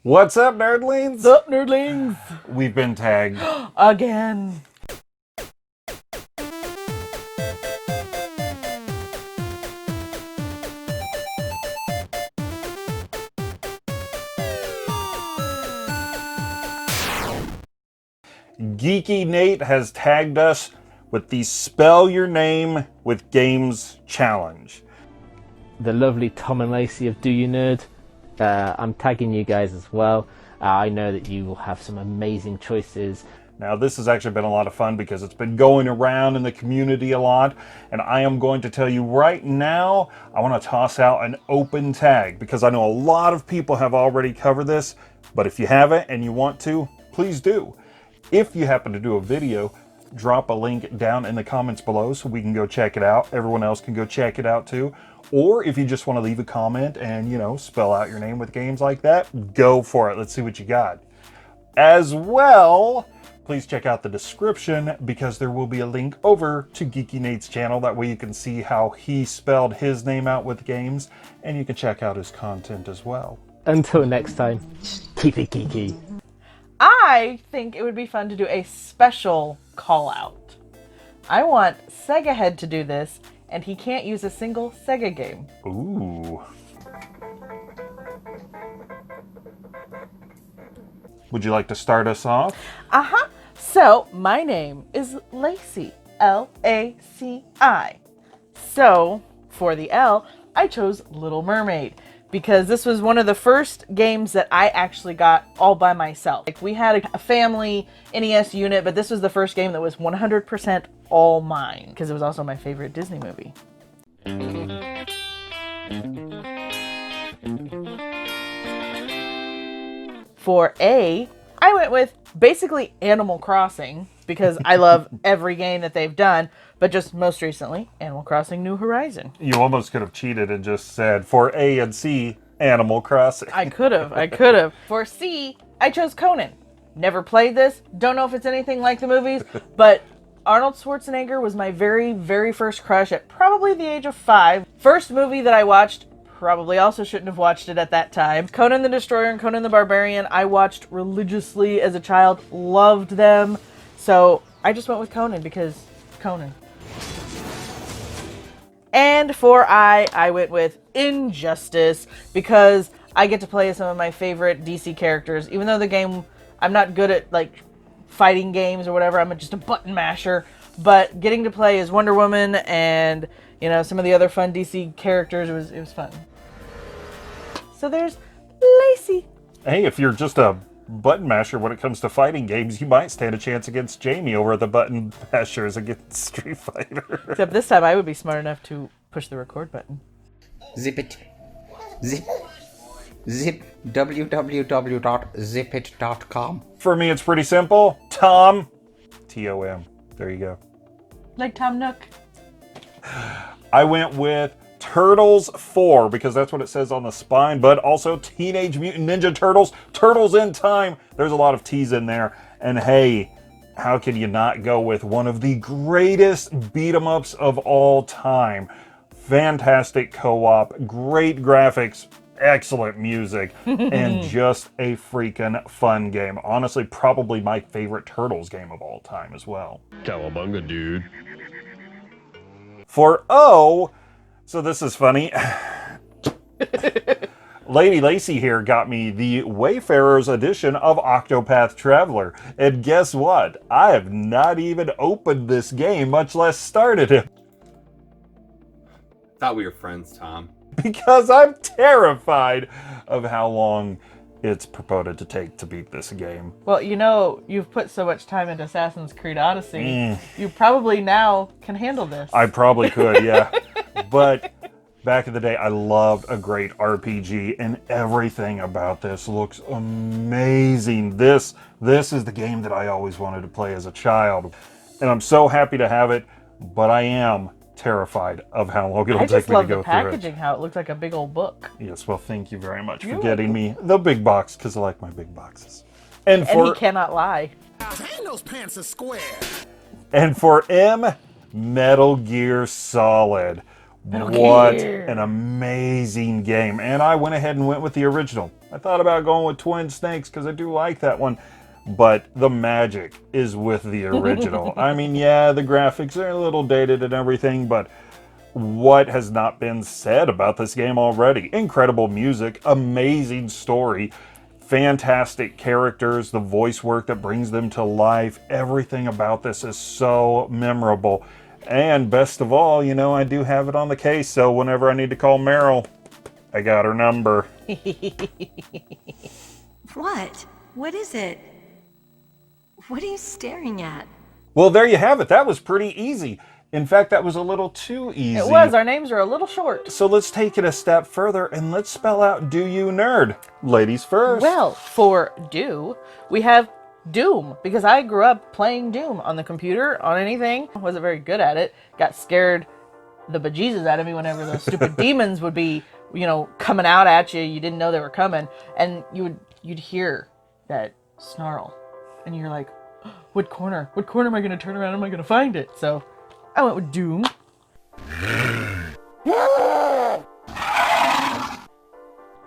What's up, nerdlings? Sup, nerdlings? We've been tagged. Again. Geeky Nate has tagged us with the Spell Your Name with Games challenge. The lovely Tom and Lacey of Do You Nerd. I'm tagging you guys as well. I know that you will have some amazing choices. Now, this has actually been a lot of fun because it's been going around in the community a lot, and I am going to tell you right now, I want to toss out an open tag because I know a lot of people have already covered this, but if you haven't and you want to, please do. If you happen to do a video, drop a link down in the comments below so we can go check it out. Everyone else can go check it out too. Or if you just want to leave a comment and, spell out your name with games like that, go for it. Let's see what you got. As well, please check out the description because there will be a link over to Geeky Nate's channel. That way you can see how he spelled his name out with games, and you can check out his content as well. Until next time, keep it geeky. I think it would be fun to do a special call out. I want Sega Head to do this, and he can't use a single Sega game. Ooh. Would you like to start us off? Uh-huh. So, my name is Lacey. L-A-C-I. So, for the L, I chose Little Mermaid, because this was one of the first games that I actually got all by myself. Like, we had a family NES unit, but this was the first game that was 100% all mine, because it was also my favorite Disney movie. For A, I went with basically Animal Crossing, because I love every game that they've done, but just most recently, Animal Crossing New Horizon. You almost could have cheated and just said, for A and C, Animal Crossing. I could have. For C, I chose Conan. Never played this, don't know if it's anything like the movies, but Arnold Schwarzenegger was my very, very first crush at probably the age of 5. First movie that I watched, probably also shouldn't have watched it at that time. Conan the Destroyer and Conan the Barbarian, I watched religiously as a child, loved them. So I just went with Conan because Conan. And for I went with Injustice because I get to play some of my favorite DC characters. Even though the game, I'm not good at like fighting games or whatever, I'm just a button masher. But getting to play as Wonder Woman and some of the other fun DC characters, it was fun. So there's Lacey. Hey, if you're just a button masher when it comes to fighting games, you might stand a chance against Jamie over at the button mashers against Street Fighter. Except this time I would be smart enough to push the record button. Zip it. Zip www.zipit.com. For me, it's pretty simple. Tom. T-O-M. There you go. Like Tom Nook. I went with Turtles 4 because that's what it says on the spine, but also Teenage Mutant Ninja Turtles, Turtles in Time. There's a lot of T's in there. And hey, how can you not go with one of the greatest beat-em-ups of all time? Fantastic co-op, great graphics, excellent music, and just a freaking fun game. Honestly, probably my favorite Turtles game of all time as well. Cowabunga, dude. For O, so this is funny. Lady Lacey here got me the Wayfarer's edition of Octopath Traveler. And guess what? I have not even opened this game, much less started it. Thought we were friends, Tom. Because I'm terrified of how long it's purported to take to beat this game. Well, you've put so much time into Assassin's Creed Odyssey. You probably now can handle this. I probably could, yeah. But back in the day, I loved a great RPG, and everything about this looks amazing. This is the game that I always wanted to play as a child. And I'm so happy to have it, but I am terrified of how long it'll take me to go through it. I just love the packaging, how it looks like a big old book. Yes, well, thank you very much for getting me the big box, because I like my big boxes. And he cannot lie. And those pants are square. And for M, Metal Gear Solid. What Gear. an amazing game. And I went ahead and went with the original. I thought about going with Twin Snakes because I do like that one. But the magic is with the original. I mean, yeah, the graphics are a little dated and everything, but what has not been said about this game already? Incredible music, amazing story, fantastic characters, the voice work that brings them to life. Everything about this is so memorable. And best of all, you know, I do have it on the case, so whenever I need to call Meryl, I got her number. What? What is it? What are you staring at? Well, there you have it. That was pretty easy. In fact, that was a little too easy. It was. Our names are a little short. So let's take it a step further and let's spell out Do You Nerd. Ladies first. Well, for do, we have Doom, because I grew up playing Doom on the computer, on anything. I wasn't very good at it. Got scared the bejesus out of me whenever those stupid demons would be, you know, coming out at you. You didn't know they were coming. And you'd hear that snarl. And you're like, what corner? What corner am I going to turn around? Am I going to find it? So I went with Doom.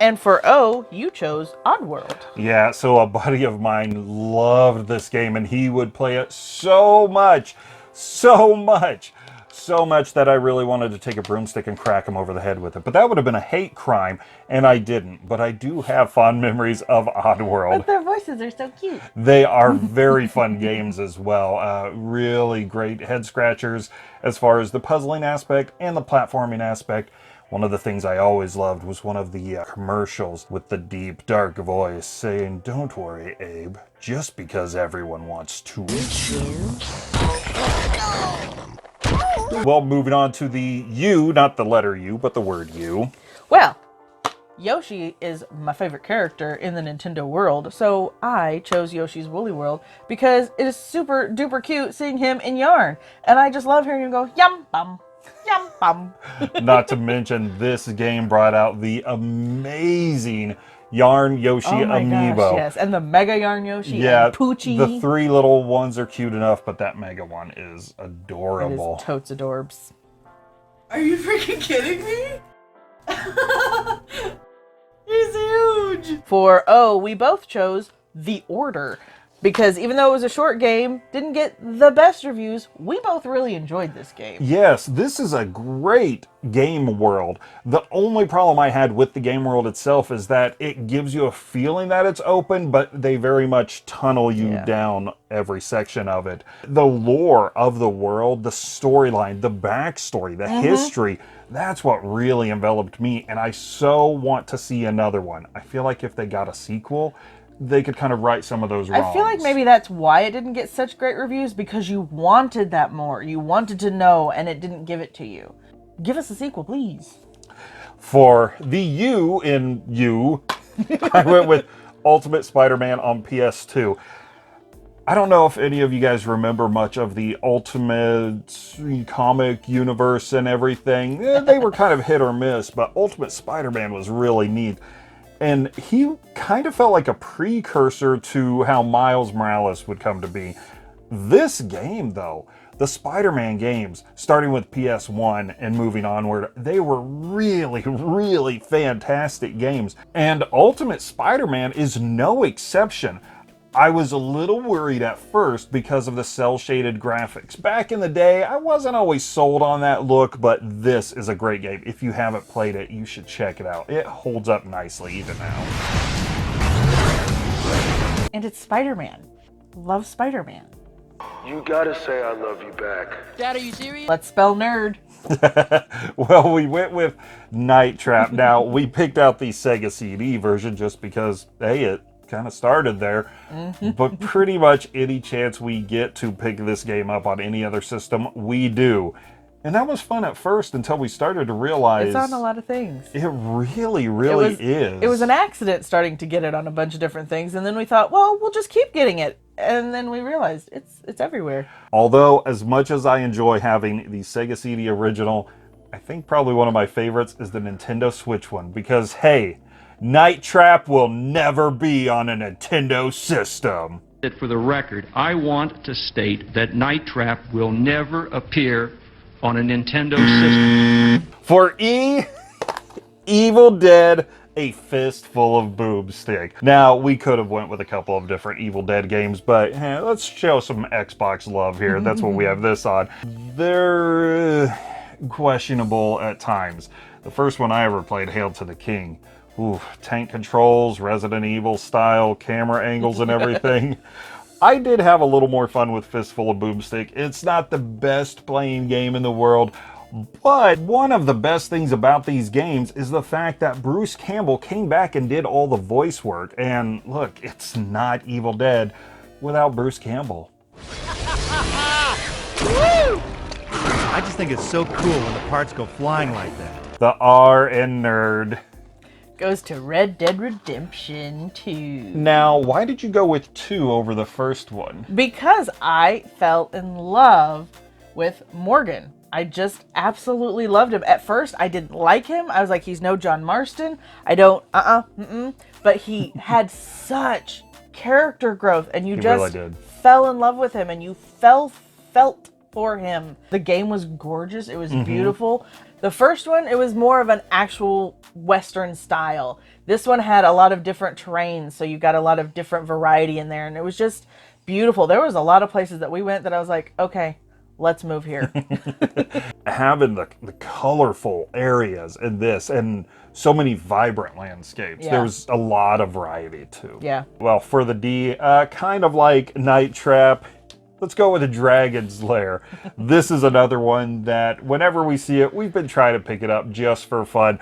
And for O, you chose Oddworld. Yeah, so a buddy of mine loved this game and he would play it so much that I really wanted to take a broomstick and crack him over the head with it. But that would have been a hate crime, and I didn't. But I do have fond memories of Oddworld. But their voices are so cute. They are very fun games as well. Really great head scratchers as far as the puzzling aspect and the platforming aspect. One of the things I always loved was one of the commercials with the deep, dark voice saying, "Don't worry, Abe, just because everyone wants to eat you." Well, moving on to the U, not the letter U, but the word U. Well, Yoshi is my favorite character in the Nintendo world, so I chose Yoshi's Woolly World because it is super duper cute seeing him in Yarn. And I just love hearing him go, yum bum, yum bum. Not to mention, this game brought out the amazing Yarn Yoshi Oh my amiibo. gosh, yes. And the Mega Yarn Yoshi Yeah, and Poochie. the three little ones are cute enough, but that mega one is It adorable. is totes adorbs. Are you freaking kidding me? He's huge! For O, we both chose The Order. Because even though it was a short game, didn't get the best reviews, we both really enjoyed this game. Yes, this is a great game world. The only problem I had with the game world itself is that it gives you a feeling that it's open, but they very much tunnel you Yeah. down every section of it. The lore of the world, the storyline, the backstory, the history, that's what really enveloped me, and I so want to see another one. I feel like if they got a sequel, they could kind of right some of those wrongs. I feel like maybe that's why it didn't get such great reviews, because you wanted that more. You wanted to know, and it didn't give it to you. Give us a sequel, please. For the U in U, I went with Ultimate Spider-Man on PS2. I don't know if any of you guys remember much of the Ultimate comic universe and everything. They were kind of hit or miss, but Ultimate Spider-Man was really neat. And he kind of felt like a precursor to how Miles Morales would come to be. This game, though, the Spider-Man games, starting with PS1 and moving onward, they were really, really fantastic games. And Ultimate Spider-Man is no exception. I was a little worried at first because of the cel-shaded graphics. Back in the day, I wasn't always sold on that look, but this is a great game. If you haven't played it, you should check it out. It holds up nicely even now. And it's Spider-Man. Love Spider-Man. You gotta say I love you back. Dad, are you serious? Let's spell nerd. Well, we went with Night Trap. Now, we picked out the Sega CD version just because, hey, it kind of started there. But pretty much any chance we get to pick this game up on any other system, we do. And that was fun at first until we started to realize It's on a lot of things. it really, really is. It was an accident starting to get it on a bunch of different things, and then we thought, well, we'll just keep getting it. And then we realized it's everywhere. Although, as much as I enjoy having the Sega CD original, I think probably one of my favorites is the Nintendo Switch one, because, hey, Night Trap will never be on a Nintendo system. For the record, I want to state that Night Trap will never appear on a Nintendo system. For Evil Dead, a fistful of boomstick. Now, we could have went with a couple of different Evil Dead games, but let's show some Xbox love here. That's what we have this on. They're questionable at times. The first one I ever played, Hail to the King. Ooh, tank controls, Resident Evil style camera angles and everything. I did have a little more fun with Fistful of Boomstick. It's not the best playing game in the world, but one of the best things about these games is the fact that Bruce Campbell came back and did all the voice work. And look, it's not Evil Dead without Bruce Campbell. I just think it's so cool when the parts go flying like that. The R in nerd. Goes to Red Dead Redemption 2. Now, why did you go with 2 over the first one? Because I fell in love with Morgan. I just absolutely loved him. At first, I didn't like him. I was like, he's no John Marston. I don't, But he had such character growth, and you just really did. fell in love with him, and you felt for him. The game was gorgeous. It was beautiful. The first one, it was more of an actual Western style. This one had a lot of different terrains, so you got a lot of different variety in there, and it was just beautiful. There was a lot of places that we went that I was like, okay, let's move here. Having the colorful areas in this and so many vibrant landscapes. Yeah. There was a lot of variety too. Yeah. Well, for the D, kind of like Night Trap, let's go with a Dragon's Lair. This is another one that whenever we see it, we've been trying to pick it up just for fun.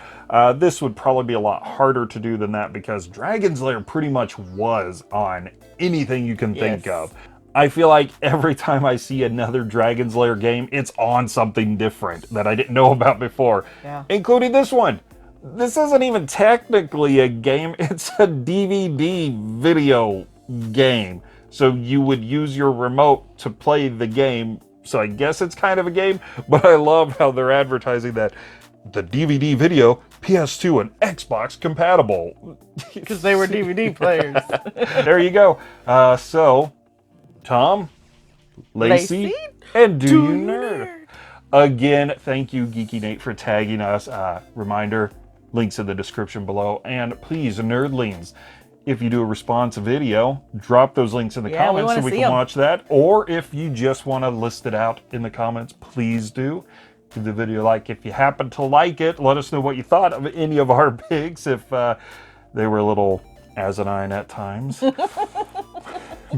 This would probably be a lot harder to do than that because Dragon's Lair pretty much was on anything you can think of. I feel like every time I see another Dragon's Lair game, it's on something different that I didn't know about before, including this one. This isn't even technically a game, it's a DVD video game. So you would use your remote to play the game. So I guess it's kind of a game, but I love how they're advertising that the DVD video, PS2 and Xbox compatible. Because they were DVD players. There you go. So, Tom, Lacey, and Do You Nerd? Again, thank you, Geeky Nate, for tagging us. Reminder, links in the description below. And please, nerdlings, if you do a response video, drop those links in the comments so we can watch that. Or if you just want to list it out in the comments, please do. Give the video a like if you happen to like it. Let us know what you thought of any of our picks if they were a little asinine at times.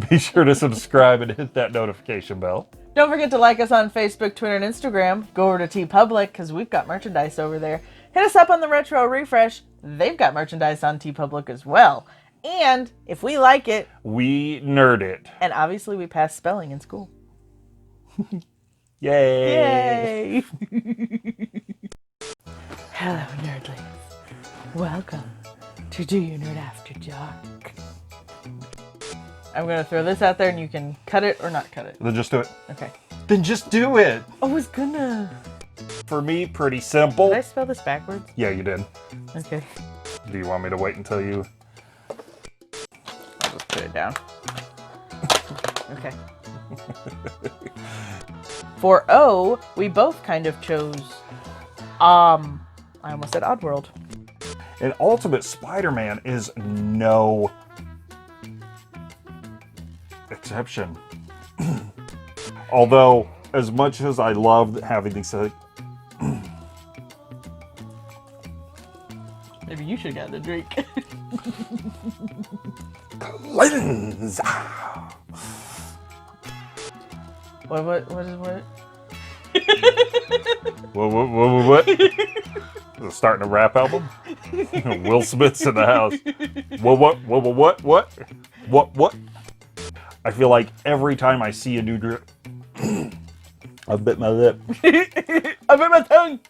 Be sure to subscribe and hit that notification bell. Don't forget to like us on Facebook, Twitter, and Instagram. Go over to TeePublic because we've got merchandise over there. Hit us up on the Retro Refresh. They've got merchandise on TeePublic as well. And if we like it, we nerd it. And obviously we pass spelling in school. Yay! Yay! Hello, nerdlings. Welcome to Do You Nerd After Dark. I'm going to throw this out there and you can cut it or not cut it. Then just do it. Okay. Then just do it. I was gonna. For me, pretty simple. Did I spell this backwards? Yeah, you did. Okay. Do you want me to wait until you... I'll just put it down. Okay. For O, we both kind of chose, I almost said Oddworld. And Ultimate Spider-Man is no exception. Although, as much as I love having these... Maybe you should have gotten a drink. Lens. What? What? Starting a rap album? Will Smith's in the house. What? I feel like every time I see a new drip, I bit my lip. I bit my tongue.